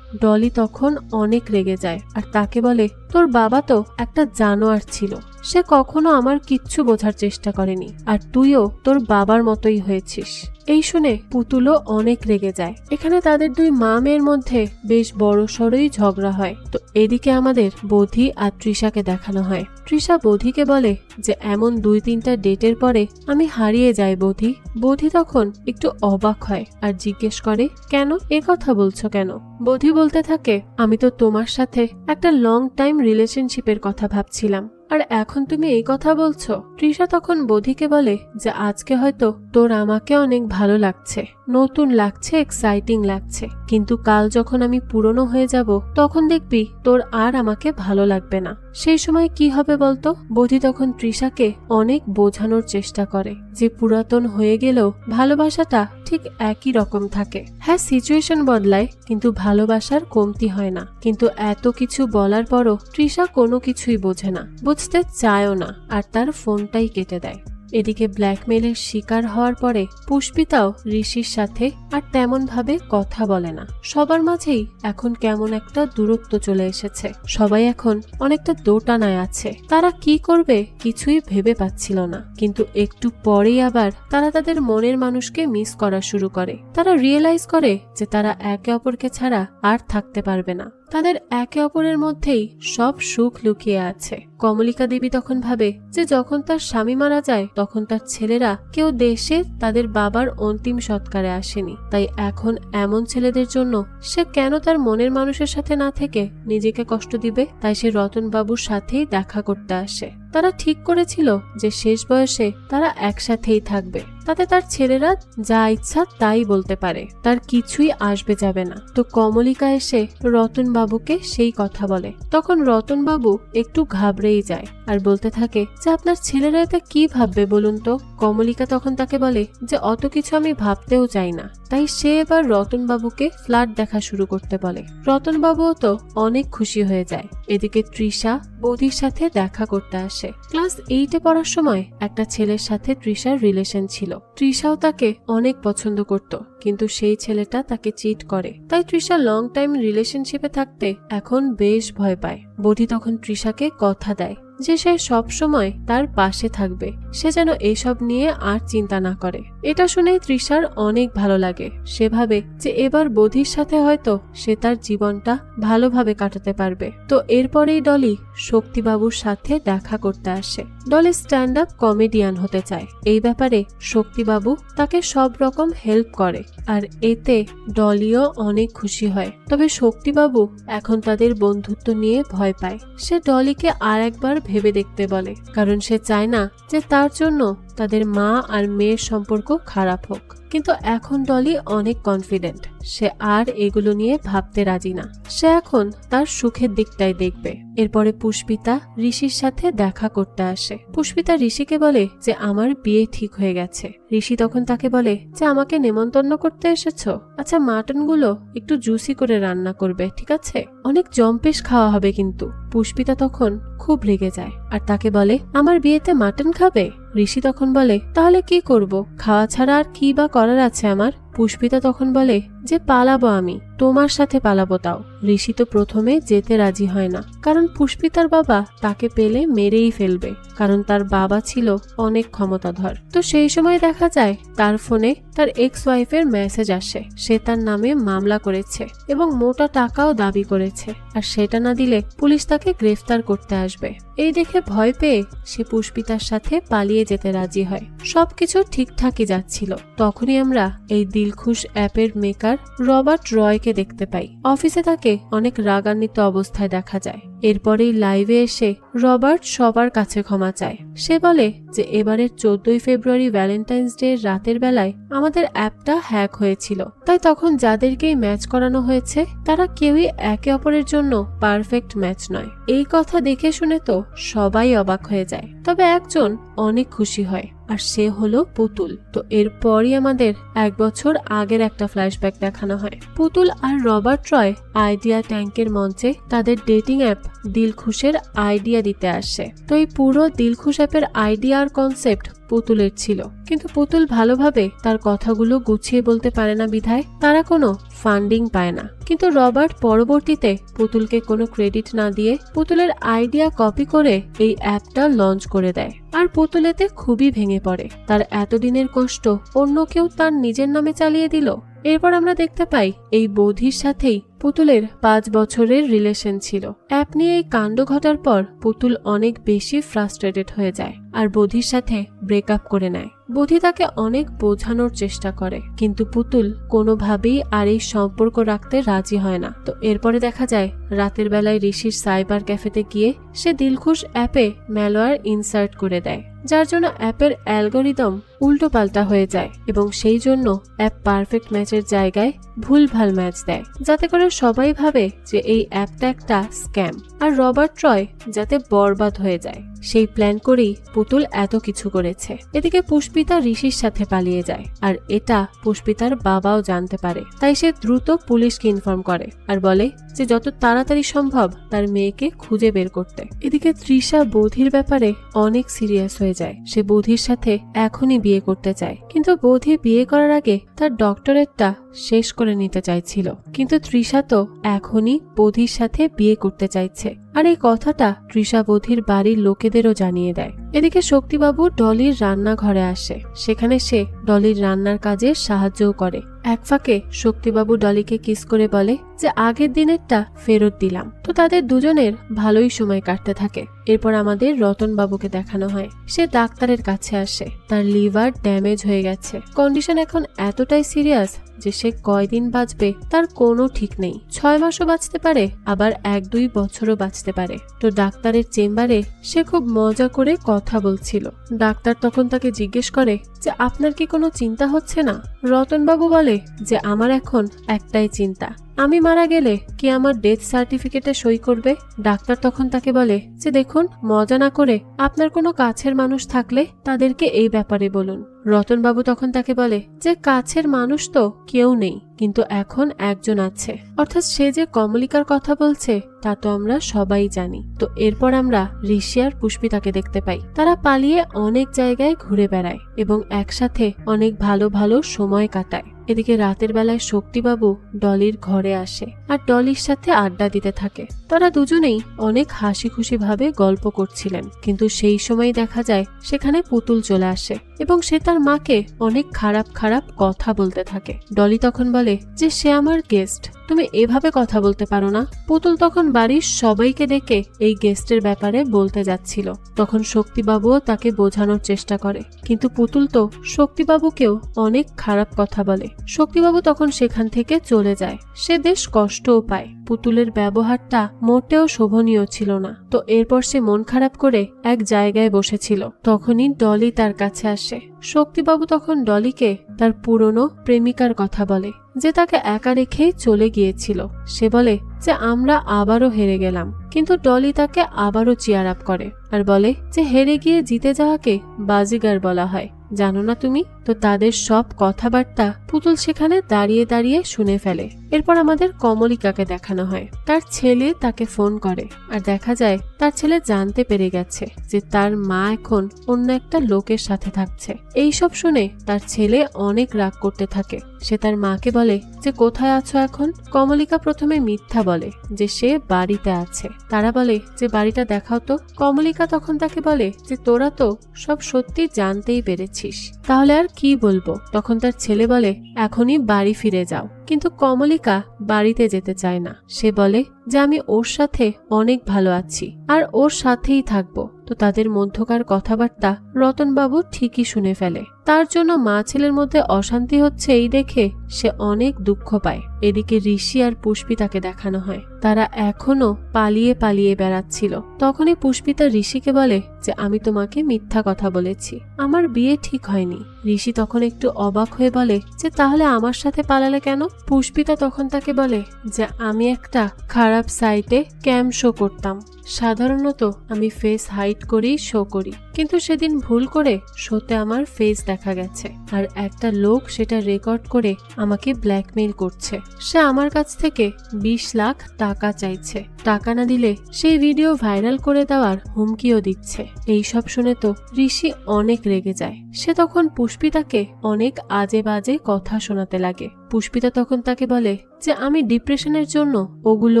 Speaker 1: ডলি তখন অনেক রেগে যায় আর তাকে বলে তোর বাবা তো একটা জানোয়ার ছিল, সে কখনো আমার কিচ্ছু বোঝার চেষ্টা করেনি, আর তুইও তোর বাবার মতোই হয়েছিস। এই শুনে পুতুলও অনেক রেগে যায়। এখানে তাদের দুই মা মেয়ের মধ্যে বেশ বড় সড়ই ঝগড়া হয়। তো এদিকে আমাদের বোধি আর তৃষাকে দেখানো হয়। তৃষা বোধিকে বলে যে এমন 2-3টা ডেটের পরে আমি হারিয়ে যাই বোধি। বোধি তখন একটু অবাক হয় আর জিজ্ঞেস করে কেন, এ কথা বলছো কেন? বোধি বলতে থাকে আমি তো তোমার সাথে একটা লং টাইম রিলেশনশিপের কথা ভাবছিলাম, আর এখন তুমি এই কথা বলছো। তৃষা তখন বোধিকে বলে যে আজকে হয়তো তোর আমাকে অনেক ভালো লাগছে, নতুন লাগছে, এক্সাইটিং লাগছে, কিন্তু কাল যখন আমি পুরনো হয়ে যাব তখন দেখবি তোর আর আমাকে ভালো লাগবে না। সেই সময় কি হবে বলতো? বোধি তখন তৃষাকে অনেক বোঝানোর চেষ্টা করে যে পুরাতন হয়ে গেলেও ভালোবাসাটা ঠিক একই রকম থাকে। হ্যাঁ, সিচুয়েশন বদলায় কিন্তু ভালোবাসার কমতি হয় না। কিন্তু এত কিছু বলার পরও তৃষা কোনো কিছুই বোঝে না, বুঝতে চায়ও না, আর তার ফোনটাই কেটে দেয়। এদিকে ব্ল্যাকমেইলের শিকার হওয়ার পরে পুষ্পিতাও ঋষির সাথে আর তেমন ভাবে কথা বলে না। সবার মাঝেই এখন কেমন একটা দূরত্ব চলে এসেছে। সবাই এখন অনেকটা দোটানায় আছে। তারা কি করবে কিছুই ভেবে পাচ্ছিল না। কিন্তু একটু পরেই আবার তারা তাদের মনের মানুষকে মিস করা শুরু করে। তারা রিয়েলাইজ করে যে তারা একে অপরকে ছাড়া আর থাকতে পারবে না। তাদের একে অপরের মধ্যেই সব সুখ লুকিয়ে আছে। কমলিকা দেবী তখন ভাবে যে যখন তার স্বামী মারা যায় তখন তার ছেলেরা কেউ দেশে তাদের বাবার অন্তিম সৎকারে আসেনি। তাই এখন এমন ছেলেদের জন্য সে কেন তার মনের মানুষের সাথে না থেকে নিজেকে কষ্ট দিবে। তাই সে রতনবাবুর সাথেই দেখা করতে আসে। তারা ঠিক করেছিল যে শেষ বয়সে তারা একসাথেই থাকবে, তাতে তার ছেলেরা যা ইচ্ছা তাই বলতে পারে, তার কিছুই আসবে যাবে না। তো কমলিকা এসে রতনবাবুকে সেই কথা বলে। তখন রতনবাবু একটু ঘাবড়েই যায় আর বলতে থাকে যে আপনার ছেলেরা এটা কি ভাববে বলুন তো। কমলিকা তখন তাকে বলে যে অত কিছু আমি ভাবতেও চাই না। তাই সে এবার রতনবাবুকে ফ্ল্যাট দেখা শুরু করতে বলে। রতনবাবুও তো অনেক খুশি হয়ে যায়। এদিকে তৃষা বৌদির সাথে দেখা করতে আসে। ক্লাস 8-এ পড়ার সময় একটা ছেলের সাথে তৃষার রিলেশন ছিল। তৃষাও তাকে অনেক পছন্দ করত, কিন্তু সেই ছেলেটা তাকে চিট করে। তাই তৃষা লং টাইম রিলেশনশিপে থাকতে এখন বেশ ভয় পায়। বৌদি তখন তৃষাকে কথা দেয় যে সে সব সময় তার পাশে থাকবে, সে যেন এসব নিয়ে আর চিন্তা না করে। এটা শুনেই তৃষার অনেক ভালো লাগে। সে ভাবে যে এবার বৌদির সাথে হয়তো সে তার জীবনটা ভালোভাবে কাটাতে পারবে। তো এরপরেই ডলি শক্তিবাবুর সাথে দেখা করতে আসে। ডলি স্ট্যান্ড আপ কমেডিয়ান হতে চায়। এই ব্যাপারে শক্তিবাবু তাকে সব রকম হেল্প করে আর এতে ডলিও অনেক খুশি হয়। তবে শক্তিবাবু এখন তাদের বন্ধুত্ব নিয়ে ভয় পায়। সে ডলিকে আর একবার ভেবে দেখতে বলে, কারণ সে চায় না যে তার জন্য তাদের মা আর মেয়ের সম্পর্ক খারাপ হোক। কিন্তু এখন ডলি অনেক কনফিডেন্ট, সে আর এগুলো নিয়ে ভাবতে রাজি না। সে এখন তার সুখের দিকটাই দেখবে। এরপরে পুষ্পিতা ঋষির সাথে দেখা করতে আসে। পুষ্পিতা ঋষিকে বলে যে আমার বিয়ে ঠিক হয়ে গেছে। ঋষি তখন তাকে বলে যে আমাকে নেমন্তন্ন করতে এসেছো? আচ্ছা, মাটনগুলো একটু জুসি করে রান্না করবে, ঠিক আছে? অনেক জম্পেশ খাওয়া হবে কিন্তু। পুষ্পিতা তখন খুব রেগে যায় আর তাকে বলে আমার বিয়েতে মাটন খাবে? ঋষি তখন বলে তাহলে কি করব, খাওয়া ছাড়া আর কি বা করার আছে আমার? পুষ্পিতা তখন বলে যে পালাবো আমি, তোমার সাথে পালাবো। তাও ঋষি তো প্রথমে যেতে রাজি হয় না, কারণ পুষ্পিতার বাবা তাকে পেলে মেরেই ফেলবে, কারণ তার বাবা ছিল অনেক ক্ষমতাধর। তো সেই সময় দেখা যায় তার ফোনে তার এক্স ওয়াইফের মেসেজ আসে। সে তার নামে মামলা করেছে এবং মোটা টাকাও দাবি করেছে, আর সেটা না দিলে পুলিশ তাকে গ্রেফতার করতে আসবে। এই দেখে ভয় পেয়ে সে পুষ্পিতার সাথে পালিয়ে যেতে রাজি হয়। সবকিছু ঠিকঠাকই যাচ্ছিল। তখনই আমরা এই দিলখুশ অ্যাপের মেকার রবার্ট রয়কে দেখতে পাই। অফিসে তাকে অনেক রাগান্বিত অবস্থায় দেখা যায়। এরপরেই লাইভে এসে রবার্ট সবার কাছে ক্ষমা চায়। সে বলে যে এবারের 14 ফেব্রুয়ারি ভ্যালেন্টাইন্স ডে রাতের বেলায় আমাদের অ্যাপটা হ্যাক হয়েছিল, তাই তখন যাদেরকেই ম্যাচ করানো হয়েছে তারা কেউই একে অপরের জন্য পারফেক্ট ম্যাচ নয়। এই কথা দেখে শুনে তো সবাই অবাক হয়ে যায়, তবে একজন অনেক খুশি হয়, আর সে হলো পুতুল। তো এরপরই আমাদের 1 বছর আগের একটা ফ্ল্যাশব্যাক দেখানো হয়। পুতুল আর রবার্ট রয় আইডিয়া ট্যাঙ্কের মঞ্চে তাদের ডেটিং অ্যাপ দিলখুশের আইডিয়া দিতে আসে। তো এই পুরো দিলখুশ অ্যাপের আইডিয়া আর কনসেপ্ট পুতুলের ছিল, কিন্তু পুতুল ভালোভাবে তার কথাগুলো গুছিয়ে বলতে পারে না বিধায় তারা কোনো ফান্ডিং পায় না। কিন্তু রবার্ট পরবর্তীতে পুতুলকে কোনো ক্রেডিট না দিয়ে পুতুলের আইডিয়া কপি করে এই অ্যাপটা লঞ্চ করে দেয়, আর পুতুল এতে খুবই ভেঙে পড়ে। তার এতদিনের কষ্ট অন্য কেউ তার নিজের নামে চালিয়ে দিল। এরপর আমরা দেখতে পাই এই বৌদির সাথেই পুতুলের 5 বছরের রিলেশন ছিল। অ্যাপ নিয়ে এই কাণ্ড ঘটার পর পুতুল অনেক বেশি ফ্রাস্ট্রেটেড হয়ে যায় আর বৌদির সাথে ব্রেকআপ করে নেয়। বৌদি তাকে অনেক বোঝানোর চেষ্টা করে, কিন্তু পুতুল কোনোভাবেই আর এই সম্পর্ক রাখতে রাজি হয় না। তো এরপরে দেখা যায় রাতের বেলায় ঋষির সাইবার ক্যাফেতে গিয়ে সে দিলখুশ অ্যাপে ম্যালওয়্যার ইনসার্ট করে দেয়, যার জন্য অ্যাপের অ্যালগোরিদম উল্টো পাল্টা হয়ে যায় এবং সেই জন্য অ্যাপ পারফেক্ট ম্যাচের জায়গায় ভুলভাল ম্যাচ দেয়, যাতে করে সবাই ভাবে যে এই অ্যাপটা একটা স্ক্যাম, আর রবার্ট রয় যাতে বরবাদ হয়ে যায়। সেই প্ল্যান করেই পুতুল এত কিছু করেছে। এদিকে পুষ্পিতা ঋষির সাথে পালিয়ে যায়, আর এটা পুষ্পিতার বাবাও জানতে পারে। তাই সে দ্রুত পুলিশকে ইনফর্ম করে আর বলে যে যত তাড়াতাড়ি সম্ভব তার মেয়েকে খুঁজে বের করতে। এদিকে তৃষা বোধির ব্যাপারে অনেক সিরিয়াস হয়ে যায়। সে বোধির সাথে এখনই বিয়ে করতে চায়, কিন্তু বোধি বিয়ে করার আগে তার ডক্টরেটটা শেষ করে নিতে চাইছিল। কিন্তু তৃষা তো এখনই বোধির সাথে বিয়ে করতে চাইছে, আর এই কথাটা তৃষা বোধির বাড়ির লোকেদেরও জানিয়ে দেয়। এদিকে শক্তিবাবু ডলির রান্নাঘরে আসে, সেখানে সে ডলির রান্নার কাজে সাহায্যও করে। এক ফাঁকে শক্তিবাবু ডলিকে কিস করে বলে যে আগের দিনেরটা ফেরত দিলাম। তো তাদের দুজনের ভালোই সময় কাটতে থাকে। এরপর আমাদের রতন বাবুকে দেখানো হয়। সে ডাক্তারের কাছে আসে, তার লিভার ড্যামেজ হয়ে গেছে। কন্ডিশন এখন এতটাই সিরিয়াস যে সে কয়দিন বাঁচবে তার কোনো ঠিক নেই। 6 মাসও বাঁচতে পারে, আবার 1-2 বছরও বাঁচতে পারে। তো ডাক্তারের চেম্বারে সে খুব মজা করে কথা বলছিল। ডাক্তার তখন তাকে জিজ্ঞেস করে যে আপনার কি কোনো চিন্তা হচ্ছে না? রতনবাবু বলে যে আমার এখন একটাই চিন্তা, আমি মারা গেলে কি আমার ডেথ সার্টিফিকেটে সই করবে? ডাক্তার তখন তাকে বলে যে দেখুন, মজা না করে আপনার কোনো কাছের মানুষ থাকলে তাদেরকে এই ব্যাপারে বলুন। রতনবাবু তখন তাকে বলে যে কাছের মানুষ তো কেউ নেই, কিন্তু এখন একজন আছে, অর্থাৎ সে যে কমলিকার কথা বলছে তা তো আমরা সবাই জানি। তো এরপর আমরা ঋষি আর পুষ্পিতাকে দেখতে পাই। তারা পালিয়ে অনেক জায়গায় ঘুরে বেড়ায় এবং একসাথে অনেক ভালো ভালো সময় কাটায়। এদিকে রাতের বেলায় শক্তিবাবু ডলির ঘরে আসে আর ডলির সাথে আড্ডা দিতে থাকে। তারা দুজনেই অনেক হাসি খুশি ভাবে গল্প করছিলেন, কিন্তু সেই সময় দেখা যায় সেখানে পুতুল চলে আসে এবং সে তার মাকে অনেক খারাপ খারাপ কথা বলতে থাকে। ডলি তখন বলে যে সে আমার গেস্ট, তুমি এভাবে কথা বলতে পারো না। পুতুল তখন বাড়ির সবাইকে ডেকে এই গেস্টের ব্যাপারে বলতে যাচ্ছিল। তখন শক্তিবাবুও তাকে বোঝানোর চেষ্টা করে, কিন্তু পুতুল তো শক্তিবাবুকেও অনেক খারাপ কথা বলে। শক্তিবাবু তখন সেখান থেকে চলে যায়। সে বেশ কষ্টও পায়। পুতুলের ব্যবহারটা মোটেও শোভনীয় ছিল না। তো এরপর সে মন খারাপ করে এক জায়গায় বসেছিল। তখনই ডলি তার কাছে আসে। শক্তিবাবু তখন ডলিকে তার পুরনো প্রেমিকার কথা বলে, যে তাকে একা রেখেই চলে গিয়েছিল। সে বলে যে আমরা আবারও হেরে গেলাম, কিন্তু ডলি তাকে আবারও চিয়ার আপ করে আর বলে যে হেরে গিয়ে জিতে যাওয়াকে বাজিগার বলা হয়, জানো না তুমি? তো তাদের সব কথাবার্তা পুতুল সেখানে দাঁড়িয়ে দাঁড়িয়ে শুনে ফেলে। এরপর আমাদের কমলিকাকে দেখানো হয়। তার ছেলে তাকে ফোন করে আর দেখা যায় তার ছেলে জানতে পেরে গেছে যে তার মা এখন অন্য একটা লোকের সাথে থাকছে। এইসব শুনে তার ছেলে অনেক রাগ করতে থাকে। সে তার মাকে বলে যে কোথায় আছো এখন? কমলিকা প্রথমে মিথ্যা বলে যে সে বাড়িতে আছে। তারা বলে যে বাড়িটা দেখাও তো। কমলিকা তখন তাকে বলে যে তোরা তো সব সত্যি জানতেই পেরেছিস, তাহলে আর কি বলবো? তখন তার ছেলে বলে এখনই বাড়ি ফিরে যাও। কিন্তু কমলিকা বাড়িতে যেতে চায় না। সে বলে যে আমি ওর সাথে অনেক ভালো আছি আর ওর সাথেই থাকবো। তো তাদের মধ্যকার কথাবার্তা রতনবাবু ঠিকই শুনে ফেলে। তার জন্য মা ছেলের মধ্যে অশান্তি হচ্ছে এই দেখে সে অনেক দুঃখ পায়। এদিকে ঋষি আর পুষ্পিতাকে দেখানো হয়। তারা এখনো পালিয়ে পালিয়ে বেড়াচ্ছিল। তখনই পুষ্পিতা ঋষিকে বলে যে আমি তোমাকে মিথ্যা কথা বলেছি, আমার বিয়ে ঠিক হয়নি। ঋষি তখন একটু অবাক হয়ে বলে যে তাহলে আমার সাথে পালালে কেন? পুষ্পিতা তখন তাকে বলে যে আমি একটা খারাপ সাইটে ক্যাম শো করতাম। সাধারণত আমি ফেস হাইড করেই শো করি, কিন্তু সেদিন ভুল করে শোতে আমার ফেস দেখা গেছে আর একটা লোক সেটা রেকর্ড করে আমাকে ব্ল্যাকমেইল করছে। সে আমার কাছ থেকে 20 লাখ টাকা চাইছে। টাকা না দিলে সেই ভিডিও ভাইরাল করে দেওয়ার হুমকিও দিচ্ছে। এইসব শুনে তো ঋষি অনেক রেগে যায়। সে তখন পুষ্পিতাকে অনেক আজে বাজে কথা শোনাতে লাগে। পুষ্পিতা তখন তাকে বলে যে আমি ডিপ্রেশনের জন্য ওগুলো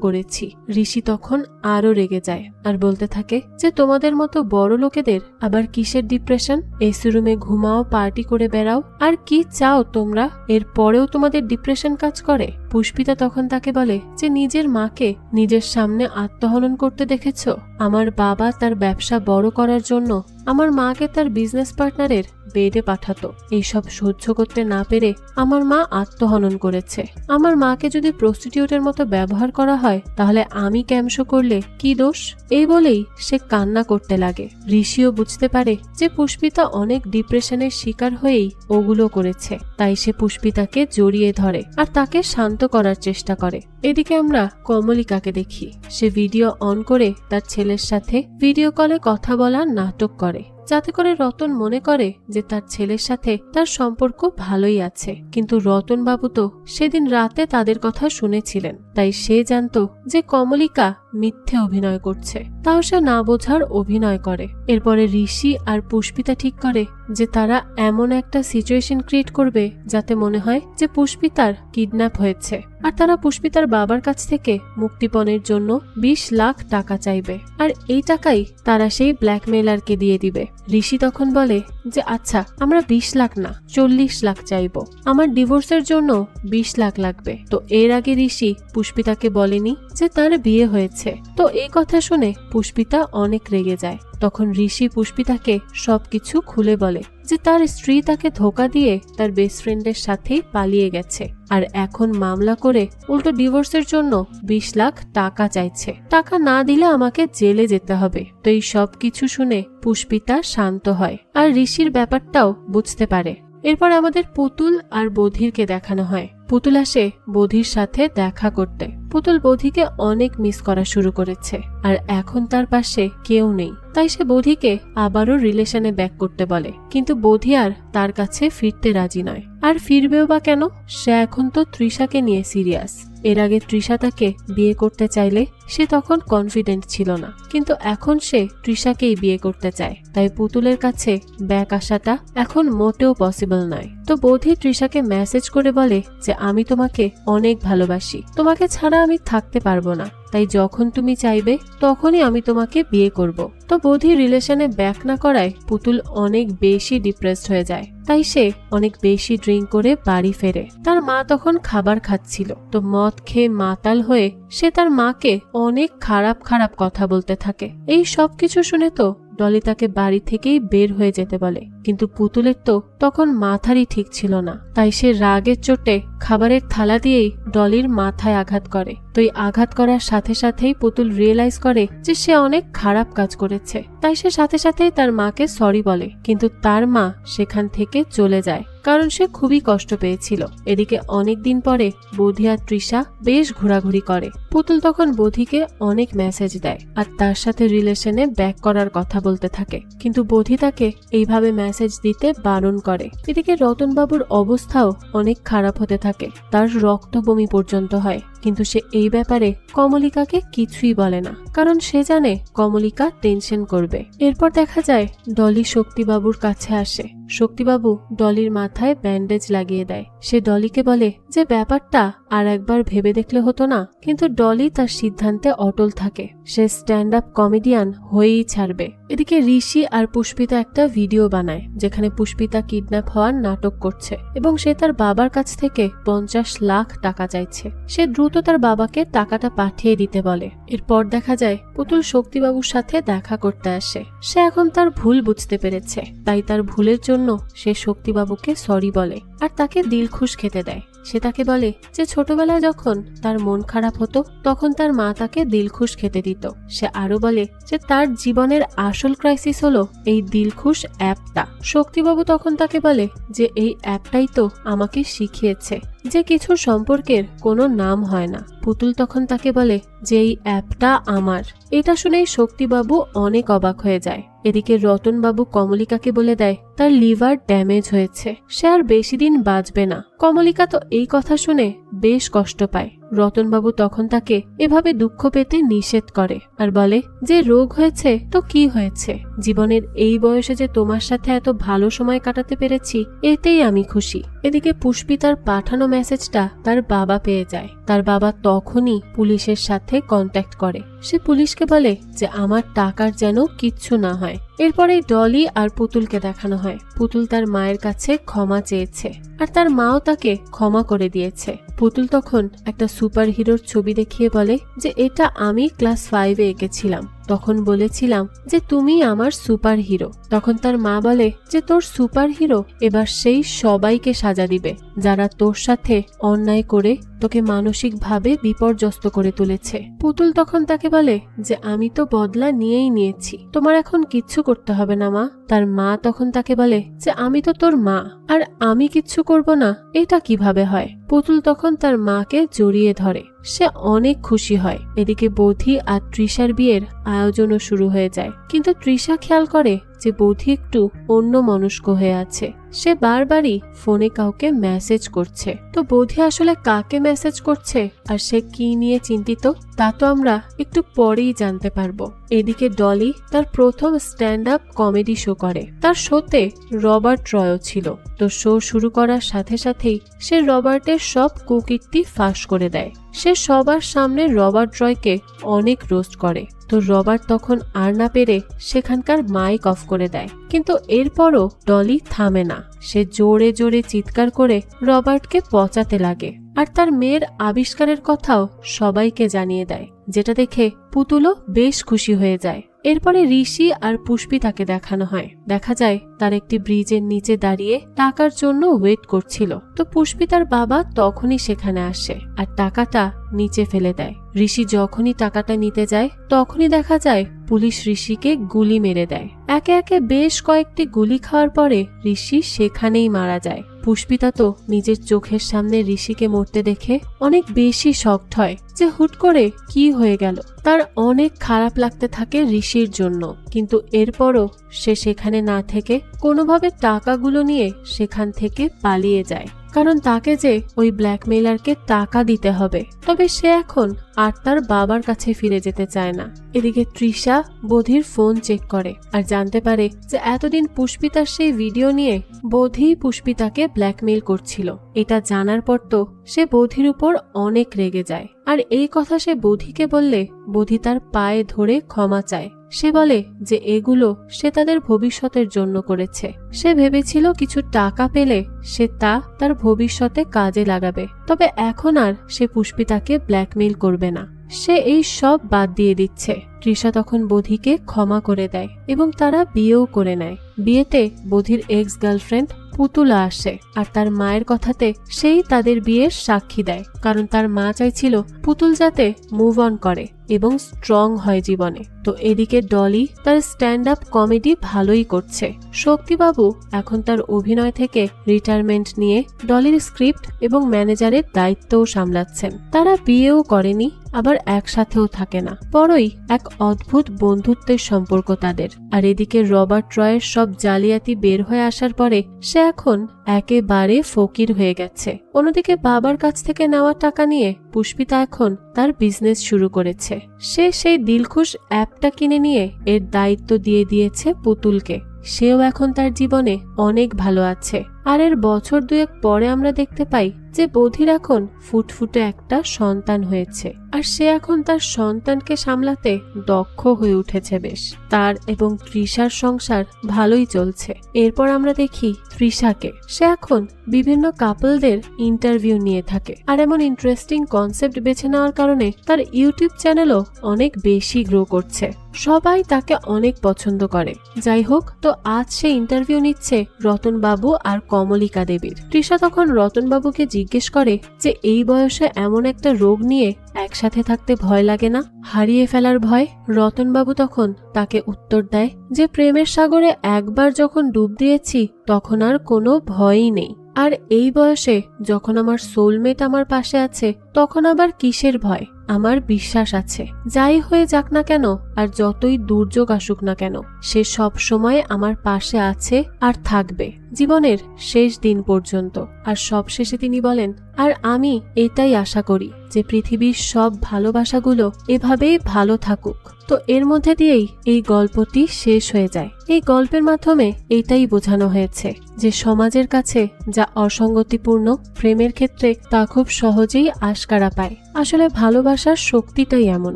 Speaker 1: করেছি। ঋষি তখন আরো রেগে যায় আর বলতে থাকে যে তোমাদের মতো বড় লোকেদের আবার কিসের ডিপ্রেশন? এসি রুমে ঘুমাও, পার্টি করে বেড়াও, আর কি চাও তোমরা? এর পরেও তোমাদের ডিপ্রেশন কাজ করে? পুষ্পিতা তখন তাকে বলে যে নিজের মাকে নিজের সামনে আত্মহনন করতে দেখেছো? আমার বাবা তার ব্যবসা বড় করার জন্য আমার মাকে তার বিজনেস পার্টনারের বেডে পাঠাতো। এইসব সহ্য করতে না পেরে আমার মা আত্মহনন করেছে। আমার মাকে যদি প্রস্টিটিউটের মতো ব্যবহার করা হয় তাহলে আমি ক্যামশো করলে কি দোষ? এই বলেই সে কান্না করতে লাগে। ঋষিও বুঝতে পারে যে পুষ্পিতা অনেক ডিপ্রেশনের শিকার হয়েই ওগুলো করেছে, তাই সে পুষ্পিতাকে জড়িয়ে ধরে আর তাকে শান্ত করার চেষ্টা করে। এদিকে আমরা কমলিকাকে দেখি, সে ভিডিও অন করে তার ছেলের সাথে ভিডিও কলে কথা বলার নাটক করে, যাতে করে রতন মনে করে যে তার ছেলের সাথে তার সম্পর্ক ভালোই আছে। কিন্তু রতন বাবু তো সেদিন রাতে তাদের কথা শুনেছিলেন, তাই সে জানতো যে কমলিকা মিথ্যে অভিনয় করছে, তাও সে না বোঝার অভিনয় করে। এরপরে ঋষি আর পুষ্পিতা ঠিক করে যে তারা এমন একটা সিচুয়েশন ক্রিয়েট করবে যাতে মনে হয় যে পুষ্পিতার কিডন্যাপ হয়েছে, আর তারা পুষ্পিতার বাবার কাছ থেকে মুক্তিপণের জন্য 20 লাখ টাকা চাইবে, আর এই টাকাই তারা সেই ব্ল্যাকমেইলারকে দিয়ে দিবে। ঋষি তখন বলে যে আচ্ছা, আমরা 20 লাখ না 40 লাখ চাইবো, আমার ডিভোর্সের জন্য 20 লাখ লাগবে। তো এর আগে ঋষি পুষ্পিতাকে বলেনি যে তার বিয়ে হয়েছে, তো এই কথা শুনে পুষ্পিতা অনেক রেগে যায়। তখন ঋষি পুষ্পিতাকে সবকিছু খুলে বলে যে তার স্ত্রী তাকে ধোকা দিয়ে তার বেস্ট ফ্রেন্ডের সাথেই পালিয়ে গেছে, আর এখন মামলা করে উল্টো ডিভোর্সের জন্য 20 লাখ টাকা চাইছে, টাকা না দিলে আমাকে জেলে যেতে হবে। তো এই সব কিছু শুনে পুষ্পিতা শান্ত হয় আর ঋষির ব্যাপারটাও বুঝতে পারে। এরপর আমাদের পুতুল আর বধিরকে দেখানো হয়। পুতুল আসে বধির সাথে দেখা করতে। পুতুল বধিকে অনেক মিস করা শুরু করেছে, আর এখন তার পাশে কেউ নেই, তাই সে বধিকে আবারও রিলেশনে ব্যাক করতে বলে। কিন্তু বধি আর তার কাছে ফিরতে রাজি নয়, আর ফিরবেও বা কেন? সে এখন তো তৃষাকে নিয়ে সিরিয়াস। এর আগে তৃষা তাকে বিয়ে করতে চাইলে সে তখন কনফিডেন্ট ছিল না, কিন্তু এখন সে তৃষাকেই বিয়ে করতে চায়, তাই পুতুলের কাছে ব্যাক আসাটা এখন মোটেও পসিবল নয়। তো বধি তৃষাকে মেসেজ করে বলে যে আমি তোমাকে অনেক ভালোবাসি, তোমাকে ছাড়া আমি থাকতে পারবো না, তাই যখন তুমি চাইবে তখনই আমি তোমাকে বিয়ে করব। তো বধি রিলেশনে ব্যাক না করায় পুতুল অনেক বেশি ডিপ্রেসড হয়ে যায়, তাই সে অনেক বেশি ড্রিঙ্ক করে বাড়ি ফেরে। তার মা তখন খাবার খাচ্ছিল, তো মদ খেয়ে মাতাল হয়ে সে তার মাকে অনেক খারাপ খারাপ কথা বলতে থাকে। এই সব কিছু শুনে তো ডলি তাকে বাড়ি থেকেই বের হয়ে যেতে বলে, কিন্তু পুতুলের তো তখন মাথারই ঠিক ছিল না, তাই সে রাগের চোটে খাবারের থালা দিয়েই ডলির মাথায় আঘাত করে। তো এই আঘাত করার সাথে সাথেই পুতুল রিয়েলাইজ করে যে সে অনেক খারাপ কাজ করেছে, তাই সে সাথে সাথেই তার মাকে সরি বলে। কিন্তু তার মা সেখান থেকে চলে যায়, কারণ সে খুবই কষ্ট পেয়েছিল। এদিকে অনেকদিন পরে বধি আর তৃষা বেশ ঘোরাঘুরি করে। পুতুল তখন বধিকে অনেক মেসেজ দেয় আর তার সাথে রিলেশনে ব্যাক করার কথা বলতে থাকে, কিন্তু বধি তাকে এইভাবে মেসেজ দিতে বারণ করে। এদিকে রতনবাবুর অবস্থাও অনেক খারাপ হতে থাকে, তার রক্ত বমি পর্যন্ত হয়, কিন্তু সে এই ব্যাপারে কমলিকাকে কিছুই বলে না, কারণ সে জানে কমলিকা টেনশন করবে। এরপর দেখা যায় ডলি শক্তিবাবুর কাছে আসে। শক্তিবাবু ডলির মাথায় ব্যান্ডেজ লাগিয়ে দেয়। সে ডলিকে বলে যে ব্যাপারটা আর একবার ভেবে দেখলে হতো না, কিন্তু ডলি তার সিদ্ধান্তে অটল থাকে, সে স্ট্যান্ড আপ কমেডিয়ান হয়েই ছাড়বে। এদিকে ঋষি আর পুষ্পিতা একটা ভিডিও বানায় যেখানে পুষ্পিতা কিডন্যাপ হওয়ার নাটক করছে এবং সে তার বাবার কাছ থেকে 50 লাখ টাকা চাইছে। সে দ্রুত তার বাবাকে টাকাটা পাঠিয়ে দিতে বলে। এরপর দেখা যায় পুতুল শক্তিবাবুর সাথে দেখা করতে আসে। সে এখন তার ভুল বুঝতে পেরেছে, তাই তার ভুলের জন্য সে শক্তিবাবুকে সরি বলে আর তাকে দিলখুশ খেতে দেয়। সে তাকে বলে যে ছোটবেলায় যখন তার মন খারাপ হতো তখন তার মা তাকে দিলখুশ খেতে দিত। সে আরো বলে যে তার জীবনের আসল ক্রাইসিস হলো এই দিলখুশ অ্যাপটা। শক্তিবাবু তখন তাকে বলে যে এই অ্যাপটাই তো আমাকে শিখিয়েছে যে কিছু সম্পর্কের কোনো নাম হয় না। পুতুল তখন তাকে বলে যে এই অ্যাপটা আমার। এটা শুনেই শক্তিবাবু অনেক অবাক হয়ে যায়। এদিকে রতনবাবু কমলিকাকে বলে দেয় তার লিভার ড্যামেজ হয়েছে, সে আর বেশি দিন বাঁচবে না। কমলিকা তো এই কথা শুনে বেশ কষ্ট পায়। রতনবাবু তখন তাকে এভাবে দুঃখ পেতে নিষেধ করে আর বলে যে রোগ হয়েছে তো কি হয়েছে, জীবনের এই বয়সে যে তোমার সাথে এত ভালো সময় কাটাতে পেরেছি এতেই আমি খুশি। এদিকে পুষ্পিতার পাঠানো মেসেজটা তার বাবা পেয়ে যায়। তার বাবা তখনই পুলিশের সাথে কন্ট্যাক্ট করে। সে পুলিশকে বলে যে আমার টাকার যেন কিচ্ছু না হয়। এরপরে ডলি আর পুতুলকে দেখানো হয়। পুতুল তার মায়ের কাছে ক্ষমা চেয়েছে আর তার মাও তাকে ক্ষমা করে দিয়েছে। পুতুল তখন একটা সুপার হিরোর ছবি দেখিয়ে বলে যে এটা আমি ক্লাস 5-এ এঁকেছিলাম, তখন বলেছিলাম যে তুমি আমার সুপার হিরো। তখন তার মা বলে যে তোর সুপার হিরো এবার সেই সবাইকে সাজা দিবে যারা তোর সাথে অন্যায় করে তোকে মানসিকভাবে বিপর্যস্ত করে তুলেছে। পুতুল তখন তাকে বলে যে আমি তো বদলা নিয়েই নিয়েছি, তোমার এখন কিচ্ছু করতে হবে না মা। তার মা তখন তাকে বলে যে আমি তো তোর মা, আর আমি কিচ্ছু করব না এটা কিভাবে হয়। পুতুল তখন তার মাকে জড়িয়ে ধরে, সে অনেক খুশি হয়। এদিকে বৌধি আর তৃষার বিয়ের আয়োজনও শুরু হয়ে যায়, কিন্তু তৃষা খেয়াল করে যে বৌধি একটু অন্য মনস্ক হয়ে আছে। সে বারবারই ফোনে কাউকে মেসেজ করছে। তো বৌধি আসলে কাকে মেসেজ করছে আর সে কি নিয়ে চিন্তিত তা তো আমরা একটু পরেই জানতে পারবো। এদিকে ডলি তার প্রথম স্ট্যান্ড আপ কমেডি শো করে। তার শোতে রবার্ট রয়ও ছিল। তো শো শুরু করার সাথে সাথেই সে রবার্টের সব কুকীর্তি ফাঁস করে দেয়। সে সবার সামনে রবার্ট রয়কে অনেক রোস্ট করে। তো রবার্ট তখন আর না পেরে সেখানকার মাইক অফ করে দেয়, কিন্তু এরপরও ডলি থামে না। সে জোরে জোরে চিৎকার করে রবার্টকে পচাতে লাগে, আর তার মেয়ের আবিষ্কারের কথাও সবাইকে জানিয়ে দেয়, যেটা দেখে পুতুলও বেশ খুশি হয়ে যায়। এরপরে ঋষি আর পুষ্পিতাকে দেখানো হয়। দেখা যায় তার একটি ব্রিজের নিচে দাঁড়িয়ে টাকার জন্য ওয়েট করছিল। তো পুষ্পিতার বাবা তখনই সেখানে আসে আর টাকাটা নিচে ফেলে দেয়। ঋষি যখনই টাকাটা নিতে যায় তখনই দেখা যায় পুলিশ ঋষিকে গুলি মেরে দেয়। একে একে বেশ কয়েকটি গুলি খাওয়ার পরে ঋষি সেখানেই মারা যায়। পুষ্পিতা তো নিজের চোখের সামনে ঋষিকে মরতে দেখে অনেক বেশি শকড হয় যে হুট করে কি হয়ে গেল। তার অনেক খারাপ লাগতে থাকে ঋষির জন্য, কিন্তু এরপরও সে সেখানে না থেকে কোনোভাবে টাকাগুলো নিয়ে সেখান থেকে পালিয়ে যায়, কারণ তাকে যে ওই ব্ল্যাকমেইলারকে টাকা দিতে হবে। তবে সে এখন আর তার বাবার কাছে ফিরে যেতে চায় না। এদিকে তৃষা বধির ফোন চেক করে আর জানতে পারে যে এতদিন পুষ্পিতার সেই ভিডিও নিয়ে বধি পুষ্পিতাকে ব্ল্যাকমেইল করছিল। এটা জানার পর তো সে বধির উপর অনেক রেগে যায়, আর এই কথা সে বধিকে বললে বধি তার পায়ে ধরে ক্ষমা চায়। সে বলে যে এগুলো সে তাদের ভবিষ্যতের জন্য করেছে। সে ভেবেছিল কিছু টাকা পেলে সে তা তার ভবিষ্যতে কাজে লাগাবে, তবে এখন আর সে পুষ্পিতাকে ব্ল্যাকমেইল করবে না। সে এই সব বাদ দিয়ে দিচ্ছে। তৃষা তখন বধিকে ক্ষমা করে দেয় এবং তারা বিয়েও করে নেয়। বিয়েতে বধির এক্স গার্লফ্রেন্ড পুতুলা আসে, আর তার মায়ের কথাতে সেই তাদের বিয়ের সাক্ষী দেয়, কারণ তার মা চাইছিল পুতুল যাতে মুভ অন করে এবং স্ট্রং হয় জীবনে। তো এদিকে ডলি তার স্ট্যান্ড আপ কমেডি ভালোই করছে। শক্তিবাবু এখন তার অভিনয় থেকে রিটায়ারমেন্ট নিয়ে ডলির স্ক্রিপ্ট এবং ম্যানেজারের দায়িত্বও সামলাচ্ছেন। তারা বিয়েও করেনি, আবার একসাথেও থাকে না, বড়ই এক অদ্ভুত বন্ধুত্বের সম্পর্ক তাদের। আর এদিকে রবার্ট রয়ের সব জালিয়াতি বের হয়ে আসার পরে সে এখন একেবারে ফকির হয়ে গেছে। অন্যদিকে বাবার কাছ থেকে নেওয়া টাকা নিয়ে পুষ্পিতা এখন তার বিজনেস শুরু করেছে। সে সেই দিলখুশ অ্যাপটা কিনে নিয়ে এর দায়িত্ব দিয়ে দিয়েছে পুতুলকে। সেও এখন তার জীবনে অনেক ভালো আছে। আর এর বছর দুয়েক পরে আমরা দেখতে পাই যে বধির এখন ফুটফুটে একটা সন্তান হয়েছে, আর সে এখন তার সন্তানকে সামলাতে দক্ষ হয়ে উঠেছে বেশ। তার এবং তৃষার সংসার ভালোই চলছে। এরপর আমরা দেখি তৃষাকে। সে এখন বিভিন্ন কাপলদের ইন্টারভিউ নিয়ে থাকে, আর এমন ইন্টারেস্টিং কনসেপ্ট বেছে নেওয়ার কারণে তার ইউটিউব চ্যানেলও অনেক বেশি গ্রো করছে। সবাই তাকে অনেক পছন্দ করে। যাই হোক, তো আজ সে ইন্টারভিউ নিচ্ছে রতন বাবু আর কমলিকা দেবীর। তৃষা তখন রতন বাবুকে জিজ্ঞেস করে যে এই বয়সে এমন একটা রোগ নিয়ে একসাথে থাকতে ভয় লাগে না, হারিয়ে ফেলার ভয়? রতন বাবু তখন তাকে উত্তর দেয় যে প্রেমের সাগরে একবার যখন ডুব দিয়েছি তখন আর কোনো ভয়ই নেই, আর এই বয়সে যখন আমার সোলমেট আমার পাশে আছে তখন আবার কিসের ভয়? আমার বিশ্বাস আছে, যাই হয়ে যাক না কেন আর যতই দুর্যোগ আসুক না কেন, সে সব সময় আমার পাশে আছে আর থাকবে জীবনের শেষ দিন পর্যন্ত। আর সবশেষে তিনি বলেন, আর আমি এটাই আশা করি যে পৃথিবীর সব ভালোবাসাগুলো এভাবেই ভালো থাকুক। তো এর মধ্যে দিয়েই এই গল্পটি শেষ হয়ে যায়। এই গল্পের মাধ্যমে এইটাই বোঝানো হয়েছে যে সমাজের কাছে যা অসঙ্গতিপূর্ণ প্রেমের ক্ষেত্রে তা খুব সহজেই আশকারা পায়। আসলে ভালোবাসার শক্তিটাই এমন,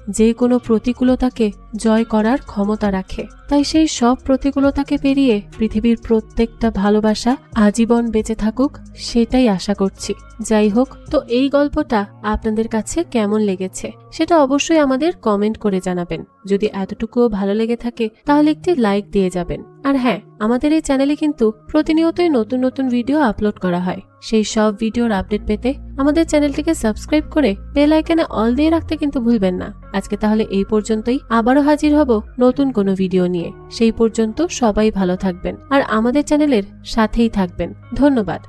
Speaker 1: যে কোনো প্রতিকূলতাকে জয় করার ক্ষমতা রাখে। তাই সেই সব প্রতিকূলতাকে পেরিয়ে পৃথিবীর প্রত্যেকটা ভালোবাসা আজীবন বেঁচে থাকুক সেটাই আশা করছি। যাই হোক, তো এই গল্পটা আপনাদের কাছে কেমন লেগেছে সেটা অবশ্যই আমাদের কমেন্ট করে জানাবেন। যদি এতটুকুও ভালো লেগে থাকে তাহলে একটি লাইক দিয়ে যাবেন। আর হ্যাঁ, আমাদের এই চ্যানেলে কিন্তু প্রতিনিয়তই নতুন নতুন ভিডিও আপলোড করা হয়। সেই সব ভিডিওর আপডেট পেতে আমাদের চ্যানেলটিকে সাবস্ক্রাইব করে বেল আইকনে অল দিয়ে রাখতে কিন্তু ভুলবেন না। আজকে তাহলে এই পর্যন্তই, আবারও হাজির হব নতুন কোনো ভিডিও নিয়ে। সেই পর্যন্ত সবাই ভালো থাকবেন আর আমাদের চ্যানেলের সাথেই থাকবেন। ধন্যবাদ।